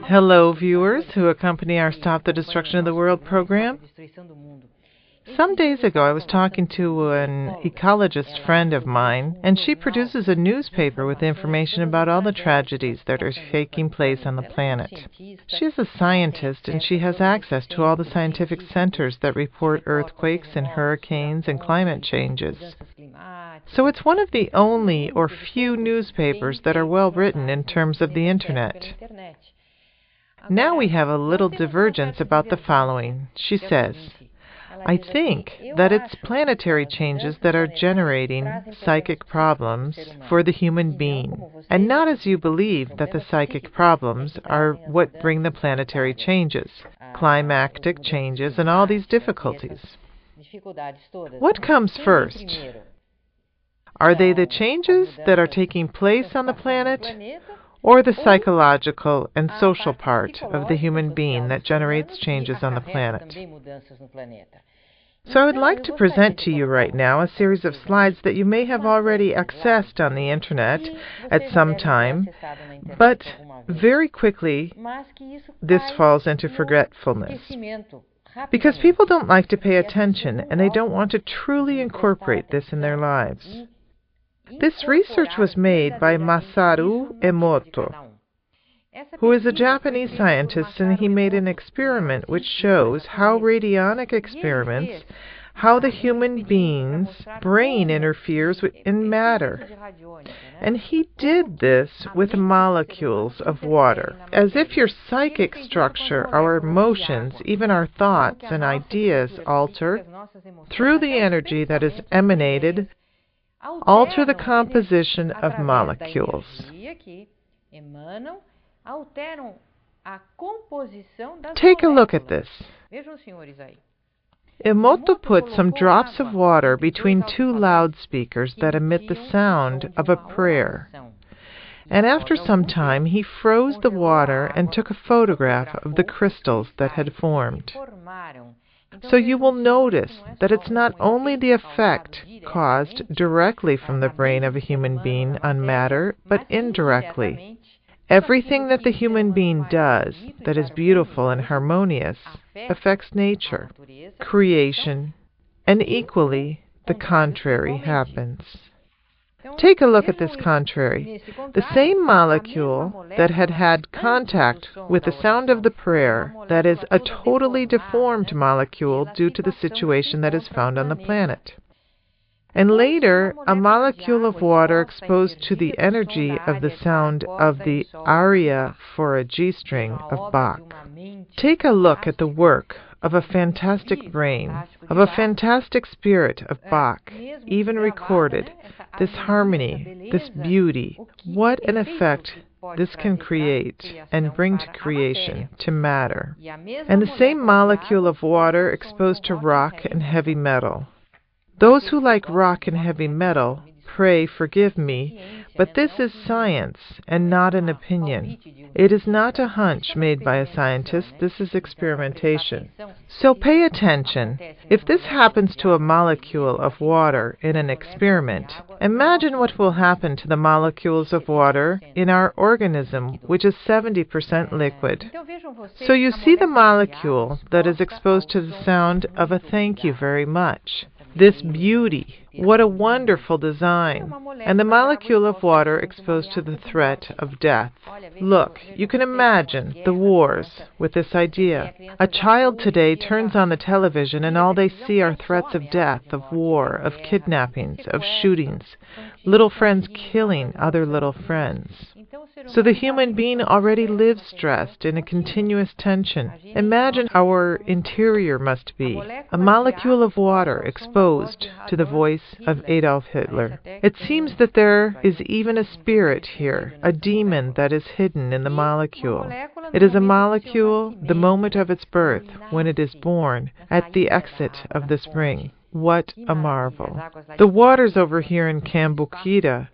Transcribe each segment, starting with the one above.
Hello, viewers who accompany our Stop the Destruction of the World program. Some days ago, I was talking to an ecologist friend of mine, and she produces a newspaper with information about all the tragedies that are taking place on the planet. She is a scientist, and she has access to all the scientific centers that report earthquakes and hurricanes and climate changes. So it's one of the only or few newspapers that are well written in terms of the Internet. Now we have a little divergence about the following. She says, I think that it's planetary changes that are generating psychic problems for the human being, and not as you believe that the psychic problems are what bring the planetary changes, climactic changes, and all these difficulties. What comes first? Are they the changes that are taking place on the planet, or the psychological and social part of the human being that generates changes on the planet? So I would like to present to you right now a series of slides that you may have already accessed on the Internet at some time, but very quickly this falls into forgetfulness, because people don't like to pay attention and they don't want to truly incorporate this in their lives. This research was made by Masaro Emoto, who is a Japanese scientist, and he made an experiment which shows how radionic experiments, how the human being's brain interferes in matter. And he did this with molecules of water, as if your psychic structure, our emotions, even our thoughts and ideas alter through the energy that is emanated, alter the composition of molecules. Take a look at this. Emoto put some drops of water between two loudspeakers that emit the sound of a prayer. And after some time, he froze the water and took a photograph of the crystals that had formed. So you will notice that it's not only the effect caused directly from the brain of a human being on matter, but indirectly. Everything that the human being does that is beautiful and harmonious affects nature, creation, and equally the contrary happens. Take a look at this contrary. The same molecule that had had contact with the sound of the prayer, that is a totally deformed molecule due to the situation that is found on the planet. And later, a molecule of water exposed to the energy of the sound of the aria for a G-string of Bach. Take a look at the work of a fantastic brain, of a fantastic spirit of Bach, even recorded, this harmony, this beauty. What an effect this can create and bring to creation, to matter. And the same molecule of water exposed to rock and heavy metal. Those who like rock and heavy metal, pray forgive me, but this is science and not an opinion. It is not a hunch made by a scientist, this is experimentation. So pay attention. If this happens to a molecule of water in an experiment, imagine what will happen to the molecules of water in our organism, which is 70% liquid. So you see the molecule that is exposed to the sound of a thank you very much. This beauty, what a wonderful design, and the molecule of water exposed to the threat of death. Look, you can imagine the wars with this idea. A child today turns on the television and all they see are threats of death, of war, of kidnappings, of shootings, little friends killing other little friends. So the human being already lives stressed in a continuous tension. Imagine how our interior must be. A molecule of water exposed to the voice of Adolf Hitler. It seems that there is even a spirit here, a demon that is hidden in the molecule. It is a molecule, the moment of its birth, when it is born, at the exit of the spring. What a marvel. The waters over here in Cambuquira,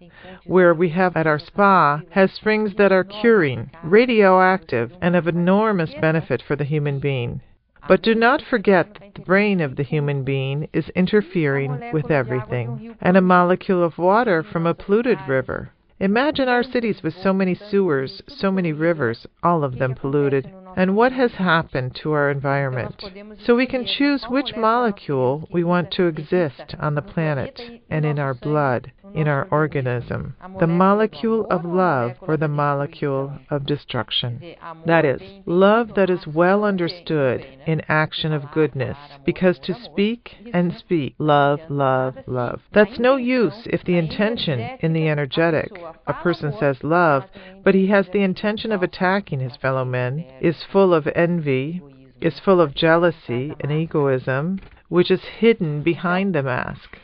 where we have at our spa, has springs that are curing, radioactive, and of enormous benefit for the human being. But do not forget that the brain of the human being is interfering with everything, and a molecule of water from a polluted river. Imagine our cities with so many sewers, so many rivers, all of them polluted. And what has happened to our environment? So we can choose which molecule we want to exist on the planet and in our blood, in our organism. The molecule of love or the molecule of destruction. That is, love that is well understood in action of goodness, because to speak and speak, love, love, love. That's no use if the intention in the energetic, a person says love, but he has the intention of attacking his fellow men, is full of envy, is full of jealousy and egoism, which is hidden behind the mask.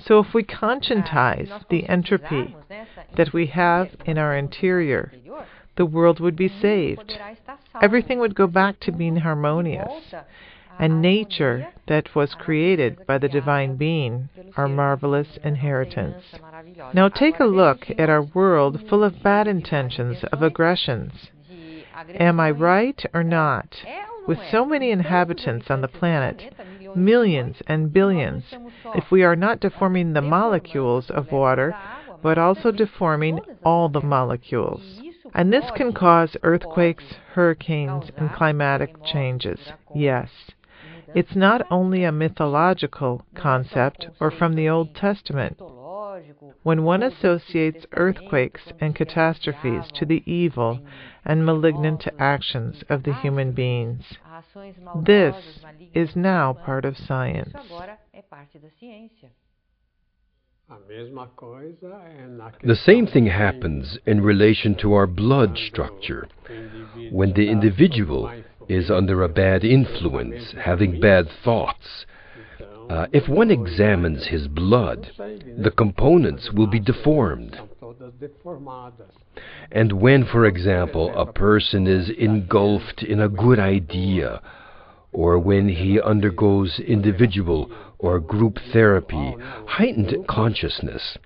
So if we conscientize the entropy that we have in our interior, the world would be saved. Everything would go back to being harmonious. And nature that was created by the divine being, our marvelous inheritance. Now take a look at our world full of bad intentions, of aggressions. Am I right or not? With so many inhabitants on the planet, millions and billions, if we are not deforming the molecules of water, but also deforming all the molecules. And this can cause earthquakes, hurricanes, and climatic changes. Yes. It's not only a mythological concept or from the Old Testament. When one associates earthquakes and catastrophes to the evil and malignant actions of the human beings, this is now part of science. The same thing happens in relation to our blood structure. When the individual is under a bad influence, having bad thoughts, if one examines his blood, the components will be deformed. And when, for example, a person is engulfed in a good idea, or when he undergoes individual or group therapy, heightened consciousness,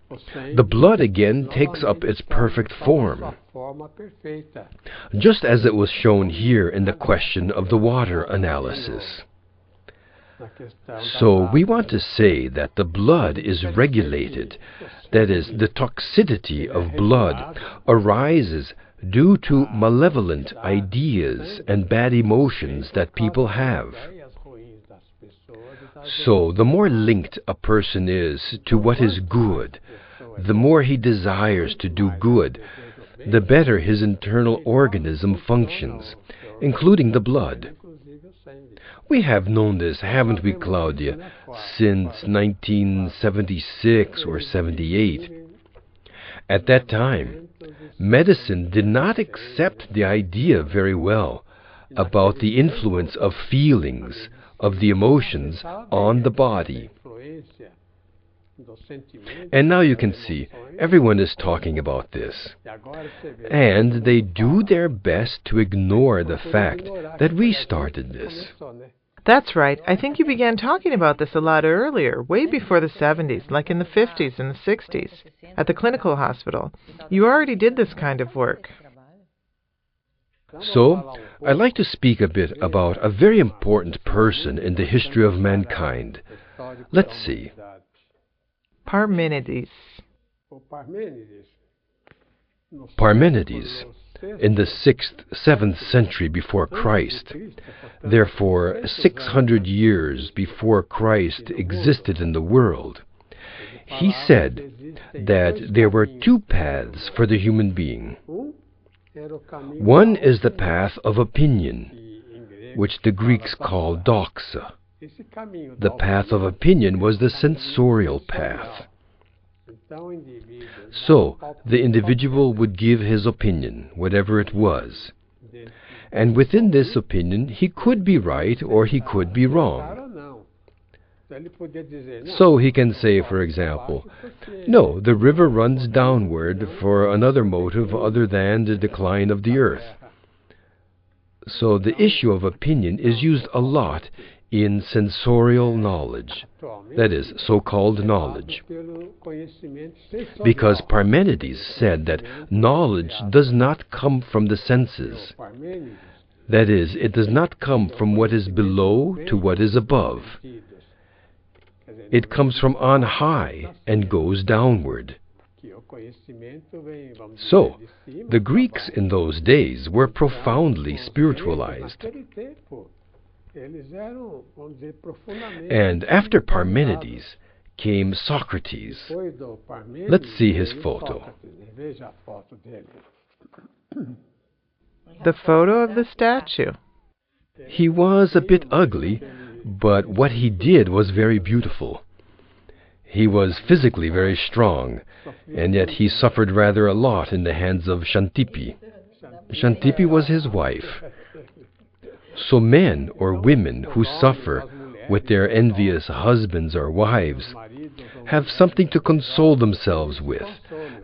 the blood again takes up its perfect form, just as it was shown here in the question of the water analysis. So we want to say that the blood is regulated, that is, the toxicity of blood arises due to malevolent ideas and bad emotions that people have. So the more linked a person is to what is good, the more he desires to do good, the better his internal organism functions, including the blood. We have known this, haven't we, Claudia, since 1976 or 78. At that time, medicine did not accept the idea very well about the influence of feelings, of the emotions on the body. And now you can see, everyone is talking about this. And they do their best to ignore the fact that we started this. That's right. I think you began talking about this a lot earlier, way before the 70s, like in the 50s and the 60s, at the clinical hospital. You already did this kind of work. So, I'd like to speak a bit about a very important person in the history of mankind. Let's see. Parmenides. Parmenides, in the 6th, 7th century before Christ, therefore 600 years before Christ existed in the world, he said that there were two paths for the human being. One is the path of opinion, which the Greeks call doxa. The path of opinion was the sensorial path. So, the individual would give his opinion, whatever it was. And within this opinion, he could be right or he could be wrong. So he can say, for example, no, the river runs downward for another motive other than the decline of the earth. So the issue of opinion is used a lot in sensorial knowledge, that is, so-called knowledge. Because Parmenides said that knowledge does not come from the senses. That is, it does not come from what is below to what is above. It comes from on high and goes downward. So, the Greeks in those days were profoundly spiritualized. And after Parmenides came Socrates. Let's see his photo. The photo of the statue. He was a bit ugly, but what he did was very beautiful. He was physically very strong, and yet he suffered rather a lot in the hands of Xantippe. Xantippe was his wife. So men or women who suffer with their envious husbands or wives have something to console themselves with,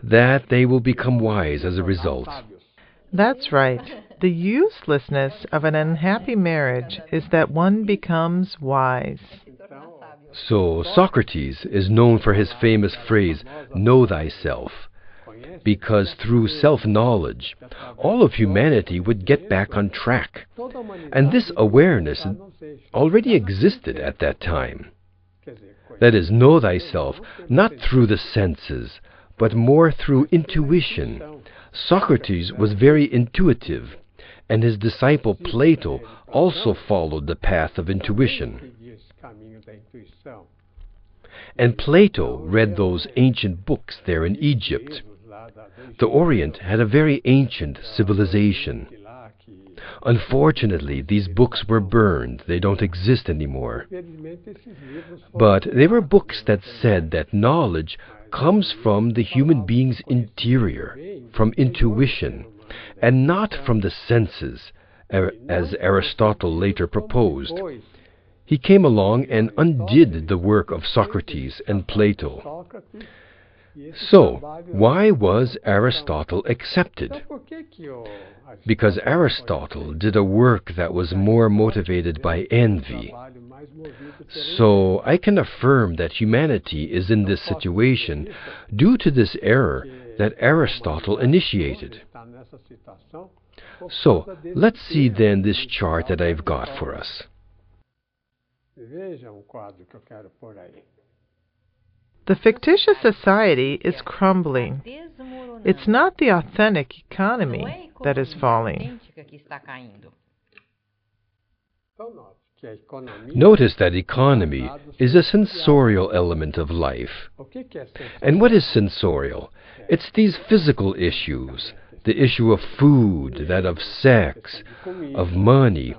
that they will become wise as a result. That's right. The uselessness of an unhappy marriage is that one becomes wise. So Socrates is known for his famous phrase, "Know thyself," because through self-knowledge, all of humanity would get back on track. And this awareness already existed at that time. That is, know thyself, not through the senses, but more through intuition. Socrates was very intuitive, and his disciple Plato also followed the path of intuition. And Plato read those ancient books there in Egypt. The Orient had a very ancient civilization. Unfortunately, these books were burned. They don't exist anymore. But they were books that said that knowledge comes from the human being's interior, from intuition, and not from the senses, as Aristotle later proposed. He came along and undid the work of Socrates and Plato. So, why was Aristotle accepted? Because Aristotle did a work that was more motivated by envy. So, I can affirm that humanity is in this situation due to this error that Aristotle initiated. So, let's see then this chart that I've got for us. The fictitious society is crumbling. It's not the authentic economy that is falling. Notice that economy is a sensorial element of life. And what is sensorial? It's these physical issues, the issue of food, that of sex, of money.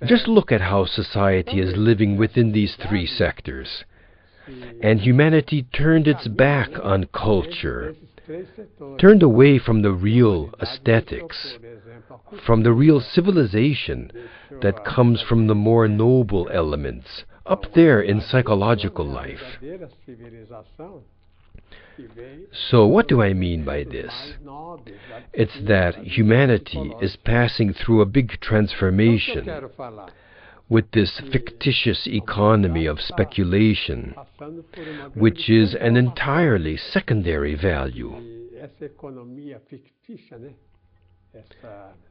Just look at how society is living within these three sectors. And humanity turned its back on culture, turned away from the real aesthetics, from the real civilization that comes from the more noble elements, up there in psychological life. So what do I mean by this? It's that humanity is passing through a big transformation with this fictitious economy of speculation, which is an entirely secondary value.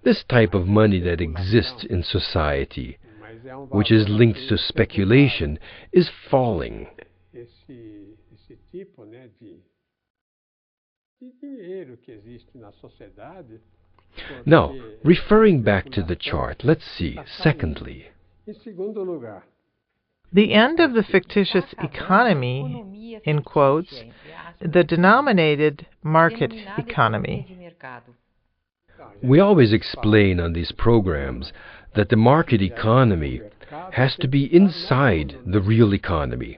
This type of money that exists in society, which is linked to speculation, is falling. Now, referring back to the chart, let's see, secondly. The end of the fictitious economy, in quotes, the denominated market economy. We always explain on these programs that the market economy has to be inside the real economy.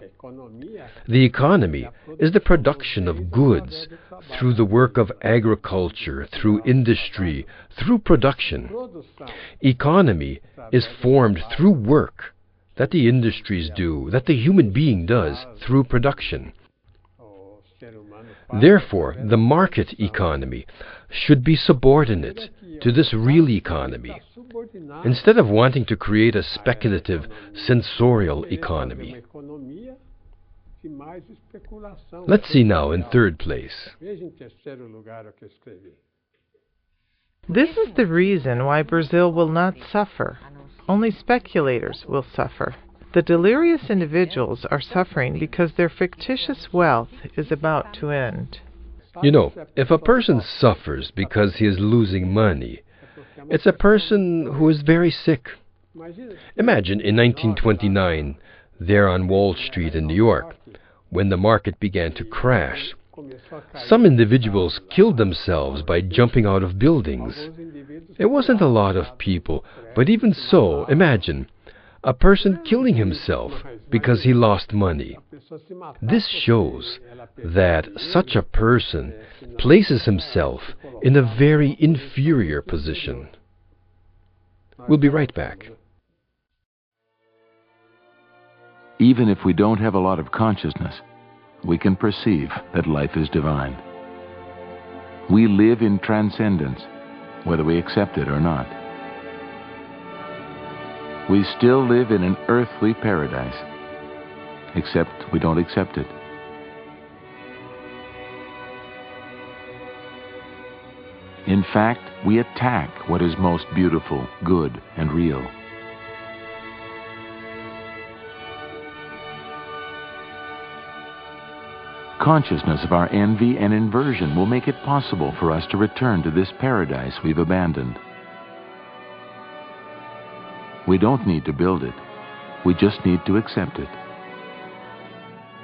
The economy is the production of goods through the work of agriculture, through industry, through production. Economy is formed through work that the industries do, that the human being does through production. Therefore, the market economy should be subordinate to this real economy, instead of wanting to create a speculative, sensorial economy. Let's see now in third place. This is the reason why Brazil will not suffer. Only speculators will suffer. The delirious individuals are suffering because their fictitious wealth is about to end. You know, if a person suffers because he is losing money, it's a person who is very sick. Imagine in 1929, there on Wall Street in New York, when the market began to crash. Some individuals killed themselves by jumping out of buildings. It wasn't a lot of people, but even so, imagine a person killing himself because he lost money. This shows that such a person places himself in a very inferior position. We'll be right back. Even if we don't have a lot of consciousness, we can perceive that life is divine. We live in transcendence, whether we accept it or not. We still live in an earthly paradise, except we don't accept it. In fact, we attack what is most beautiful, good, and real. Consciousness of our envy and inversion will make it possible for us to return to this paradise we've abandoned. We don't need to build it. We just need to accept it.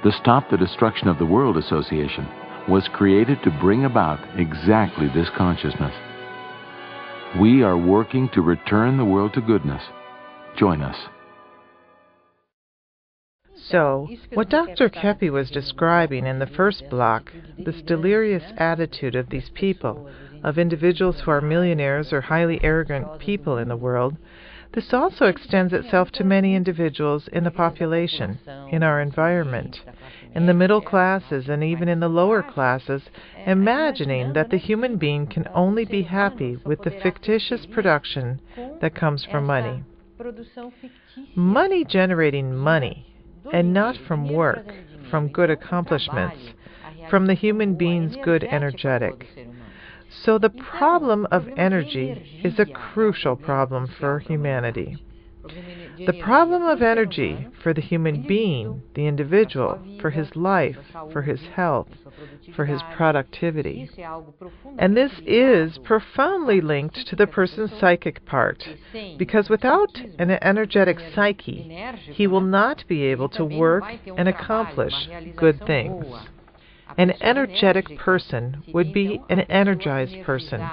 The Stop the Destruction of the World Association was created to bring about exactly this consciousness. We are working to return the world to goodness. Join us. So, what Dr. Keppe was describing in the first block, this delirious attitude of these people, of individuals who are millionaires or highly arrogant people in the world, this also extends itself to many individuals in the population, in our environment, in the middle classes and even in the lower classes, imagining that the human being can only be happy with the fictitious production that comes from money. Money generating money, and not from work, from good accomplishments, from the human being's good energetic. So the problem of energy is a crucial problem for humanity. The problem of energy for the human being, the individual, for his life, for his health, for his productivity. And this is profoundly linked to the person's psychic part, because without an energetic psyche, he will not be able to work and accomplish good things. An energetic person would be an energized person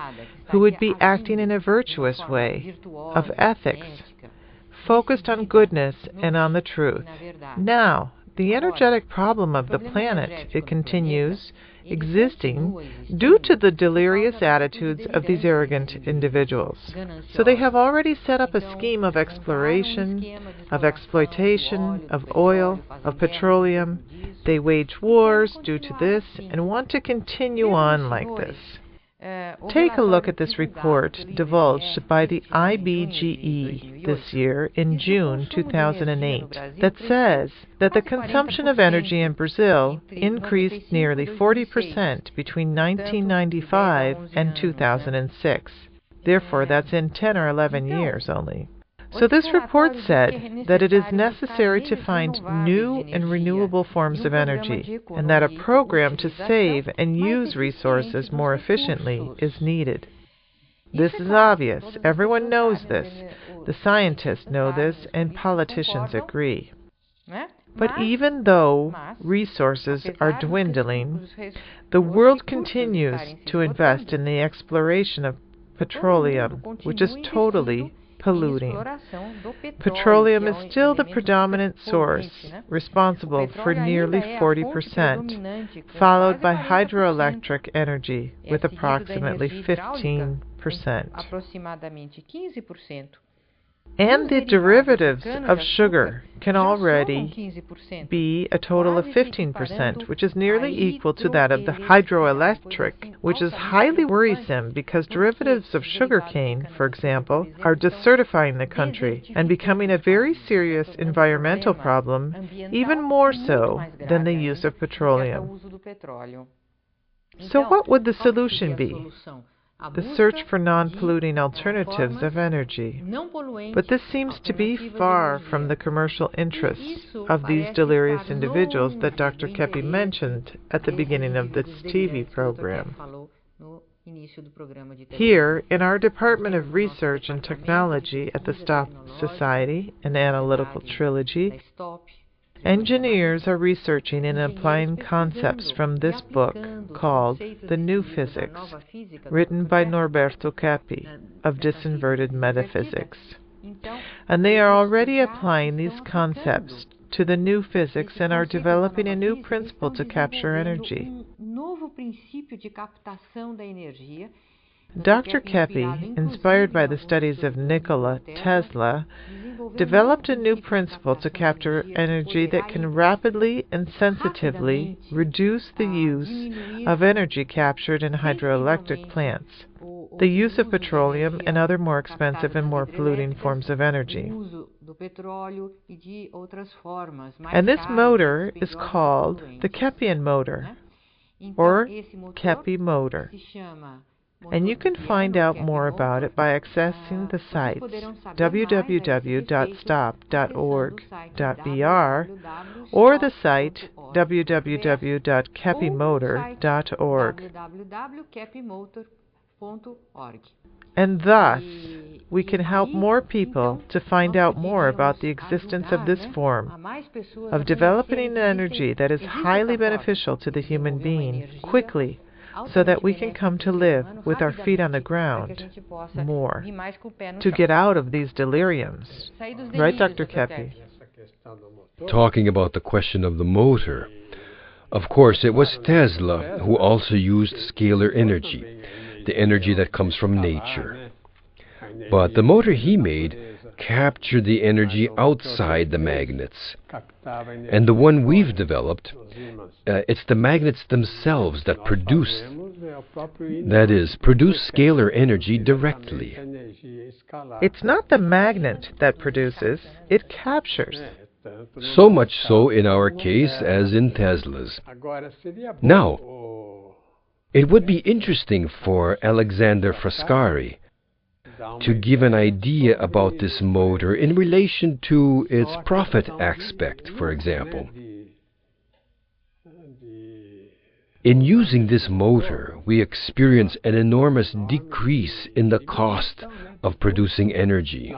who would be acting in a virtuous way, of ethics, focused on goodness and on the truth. Now, the energetic problem of the planet, it continues, existing due to the delirious attitudes of these arrogant individuals. So they have already set up a scheme of exploration, of exploitation, of oil, of petroleum. They wage wars due to this and want to continue on like this. Take a look at this report divulged by the IBGE this year in June 2008 that says that the consumption of energy in Brazil increased nearly 40% between 1995 and 2006. Therefore, that's in 10 or 11 years only. So this report said that it is necessary to find new and renewable forms of energy, and that a program to save and use resources more efficiently is needed. This is obvious. Everyone knows this. The scientists know this, and politicians agree. But even though resources are dwindling, the world continues to invest in the exploration of petroleum, which is totally polluting. Petroleum is still the predominant source, responsible for nearly 40%, followed by hydroelectric energy with approximately 15%. And the derivatives of sugar can already be a total of 15%, which is nearly equal to that of the hydroelectric, which is highly worrisome because derivatives of sugarcane, for example, are desertifying the country and becoming a very serious environmental problem, even more so than the use of petroleum. So what would the solution be? the search for non-polluting alternatives of energy. But this seems to be far from the commercial interests of these delirious individuals that Dr. Keppe mentioned at the beginning of this TV program. Here, in our Department of Research and Technology at the Stop Society, an analytical trilogy, engineers are researching and applying concepts from this book called The New Physics, written by Norberto Keppe of Disinverted Metaphysics. And they are already applying these concepts to the new physics and are developing a new principle to capture energy. Dr. Keppe, inspired by the studies of Nikola Tesla, developed a new principle to capture energy that can rapidly and sensitively reduce the use of energy captured in hydroelectric plants, the use of petroleum and other more expensive and more polluting forms of energy. And this motor is called the Keppian motor, or Keppe Motor. And you can find out more about it by accessing the sites www.stop.org.br or the site www.keppemotor.org. And thus, we can help more people to find out more about the existence of this form of developing an energy that is highly beneficial to the human being quickly, so that we can come to live with our feet on the ground more, to get out of these deliriums. Right, Dr. Keppe? Talking about the question of the motor, of course, it was Tesla who also used scalar energy, the energy that comes from nature. But the motor he made captured the energy outside the magnets. And the one we've developed, it's the magnets themselves that produce scalar energy directly. It's not the magnet that produces, it captures. So much so in our case as in Tesla's. Now, it would be interesting for Alexander Frascari to give an idea about this motor in relation to its profit aspect, for example. In using this motor, we experience an enormous decrease in the cost of producing energy.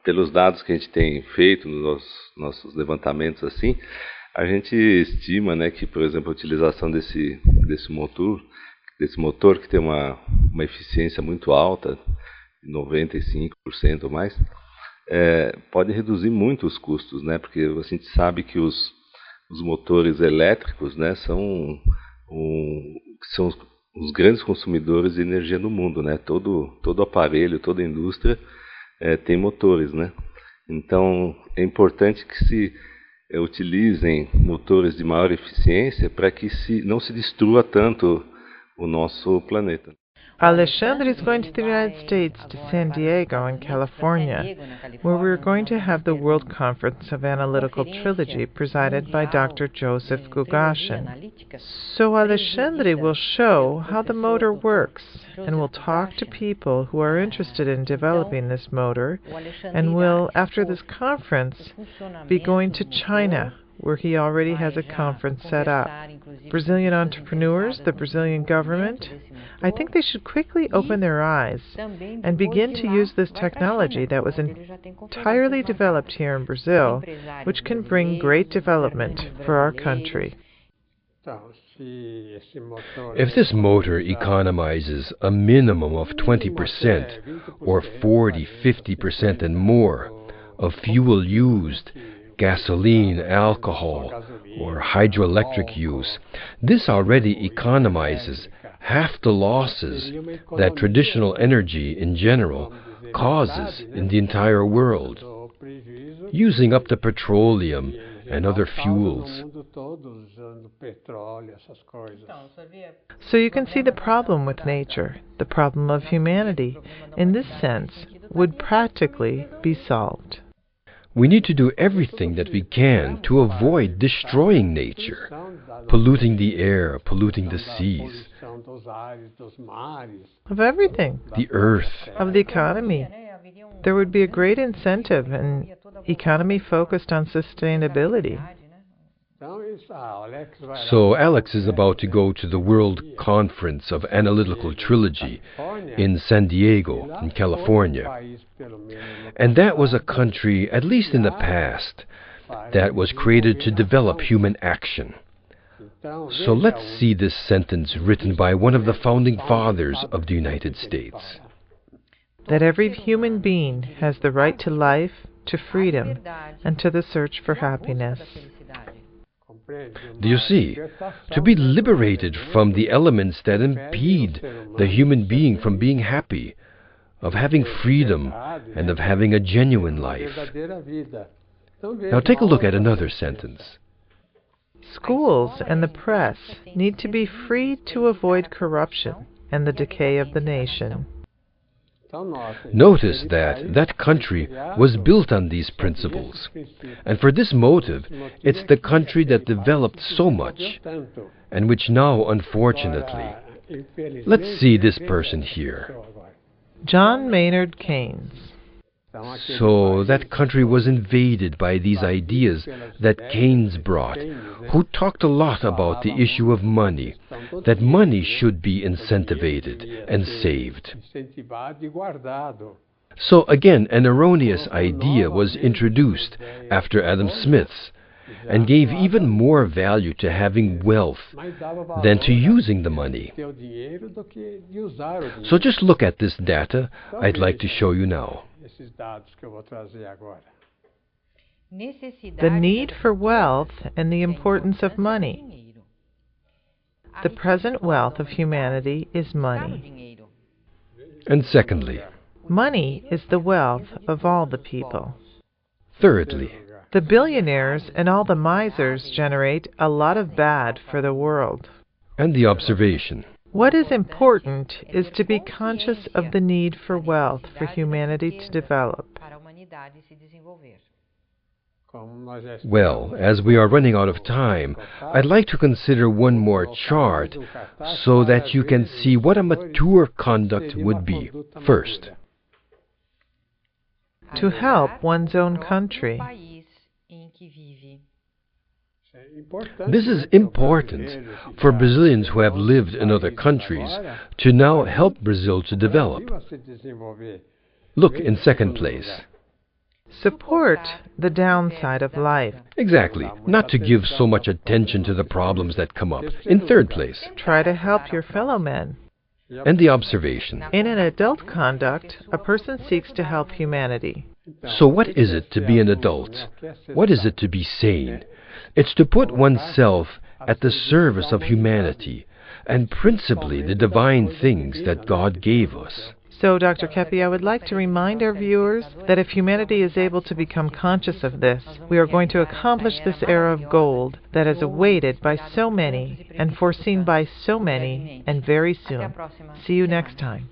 Pelos dados que a gente tem feito nos nossos levantamentos assim, a gente estima, né, que, por exemplo, a utilização desse motor que tem uma eficiência muito alta, 95% ou mais, pode reduzir muito os custos, né? Porque a gente sabe que os motores elétricos, né, são os grandes consumidores de energia no mundo, né? Todo aparelho, toda indústria tem motores, né? Então é importante que se utilizem motores de maior eficiência para que não se destrua tanto o nosso planeta. Alexandre is going to the United States, to San Diego in California, where we're going to have the World Conference of Analytical Trilogy presided by Dr. Joseph Gugashin. So Alexandre will show how the motor works, and will talk to people who are interested in developing this motor, and will, after this conference, be going to China, where he already has a conference set up. Brazilian entrepreneurs, the Brazilian government, I think they should quickly open their eyes and begin to use this technology that was entirely developed here in Brazil, which can bring great development for our country. If this motor economizes a minimum of 20% or 40-50% and more of fuel used, gasoline, alcohol, or hydroelectric use, this already economizes half the losses that traditional energy in general causes in the entire world, using up the petroleum and other fuels. So you can see the problem with nature, the problem of humanity, in this sense, would practically be solved. We need to do everything that we can to avoid destroying nature, polluting the air, polluting the seas, Of everything. the earth. Of the economy. There would be a great incentive and economy focused on sustainability. So Alex is about to go to the World Conference of Analytical Trilogy in San Diego, in California. And that was a country, at least in the past, that was created to develop human action. So let's see this sentence written by one of the founding fathers of the United States. That every human being has the right to life, to freedom, and to the search for happiness. Do you see? To be liberated from the elements that impede the human being from being happy, of having freedom, and of having a genuine life. Now take a look at another sentence. Schools and the press need to be free to avoid corruption and the decay of the nation. Notice that that country was built on these principles. And for this motive, it's the country that developed so much, and which now, unfortunately... Let's see this person here. John Maynard Keynes. So that country was invaded by these ideas that Keynes brought, who talked a lot about the issue of money, that money should be incentivated and saved. So again, an erroneous idea was introduced after Adam Smith's, and gave even more value to having wealth than to using the money. So just look at this data I'd like to show you now. The need for wealth and the importance of money. The present wealth of humanity is money. And secondly, money is the wealth of all the people. Thirdly, the billionaires and all the misers generate a lot of bad for the world. And the observation. What is important is to be conscious of the need for wealth for humanity to develop. Well, as we are running out of time, I'd like to consider one more chart so that you can see what a mature conduct would be. First, to help one's own country. This is important for Brazilians who have lived in other countries to now help Brazil to develop. Look, in second place. Support the downside of life. Exactly. Not to give so much attention to the problems that come up. In third place. Try to help your fellow men. And the observation. In an adult conduct, a person seeks to help humanity. So what is it to be an adult? What is it to be sane? It's to put oneself at the service of humanity, and principally the divine things that God gave us. So, Dr. Keppe, I would like to remind our viewers that if humanity is able to become conscious of this, we are going to accomplish this era of gold that is awaited by so many and foreseen by so many, and very soon. See you next time.